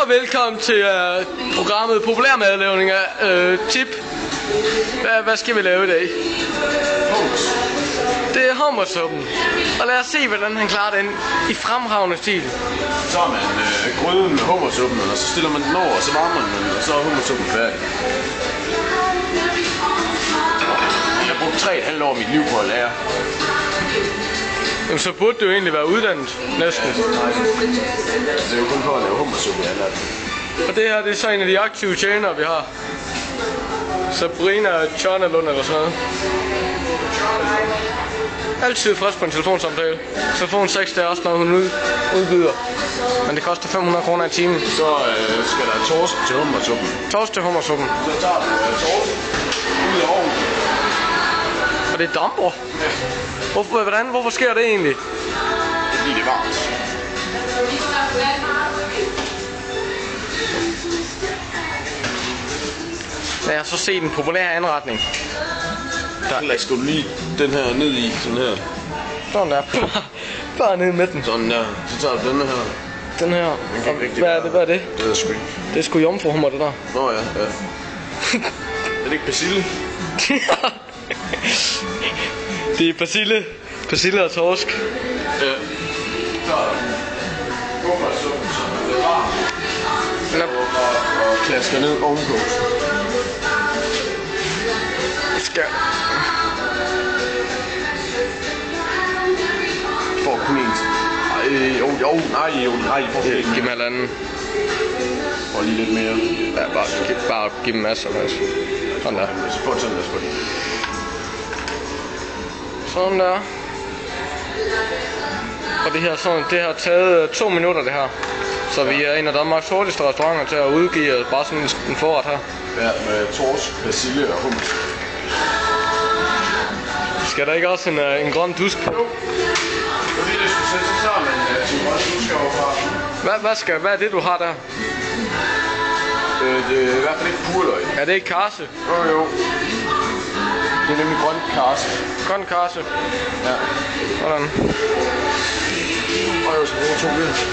Og velkommen til programmet Populærmadlavning af Tip. Hvad skal vi lave i dag? Det er hummersuppen. Og lad os se, hvordan han klarer den i fremragende stil. Så har man gryden med hummersuppen, og så stiller man den over, og så varmer man den, og så er hummersuppen færdig. Jeg har brugt 3,5 år af mit liv på at lære. Jamen, så burde du egentlig være uddannet, næsten. Det er jo kun på at lave hummersuppe, jeg har lært. Og det her, det er så en af de aktive tjenere, vi har. Sabrina Tjørnelund eller sådan noget. Altid frisk på en telefonsamtale. Telefon 6, det er også noget, hun udbyder. Men det koster 500 kroner i timen. Så skal der torsk til hummersuppen. Torsk til hummersuppen. Så tager du torsk ud af ovnen. Og det er damper. Hvorfor sker det egentlig? Fordi det er varmt. Lad os så se den populære anretning. Der skal du lige den her ned i, sådan her. Sådan der. Bare ned med den. Sådan der. Så tager du denne her. Den her. Hvad er det? Det er sgu ikke. Det er sgu jomfruhummer, det der. Nå ja, ja. Er det ikke persille? Det er persille og torsk. Ja. Så er der hummersuppen, så det er varmt. Og klasker ned ovenpå. Skal. For kun en. Nej, for Giv mig halvanden. Og lige lidt mere. Ja, bare giv dem masser. Sådan der. Så får sådan der på det. Sådan der. Og det har taget 2 minutter, det her. Så vi er en af Danmarks hurtigste restauranter til at udgive bare sådan en forret her. Ja, med torsk, persille og hummus. Skal der ikke også en grøn dusk på? Jo. Fordi det skulle sætte sig sammen en grøn dusk overfra. Hvad er det, du har der? Det er i hvert fald ikke purløg. Er det ikke karse? Jo. Det er nemlig grøn karse. Grøn karse. Ja. Sådan. Og jeg skal bruge 2 lidt.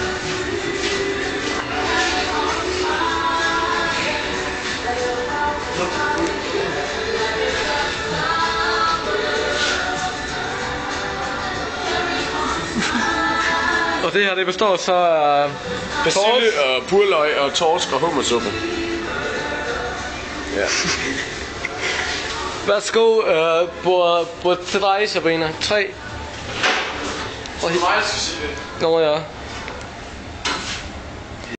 Og det her, det består så af persille og purløg og torsk og hummersuppe. Ja. Værsgo, bord til dig, Sabrina. 3. Og mig skal sige det. Nå ja.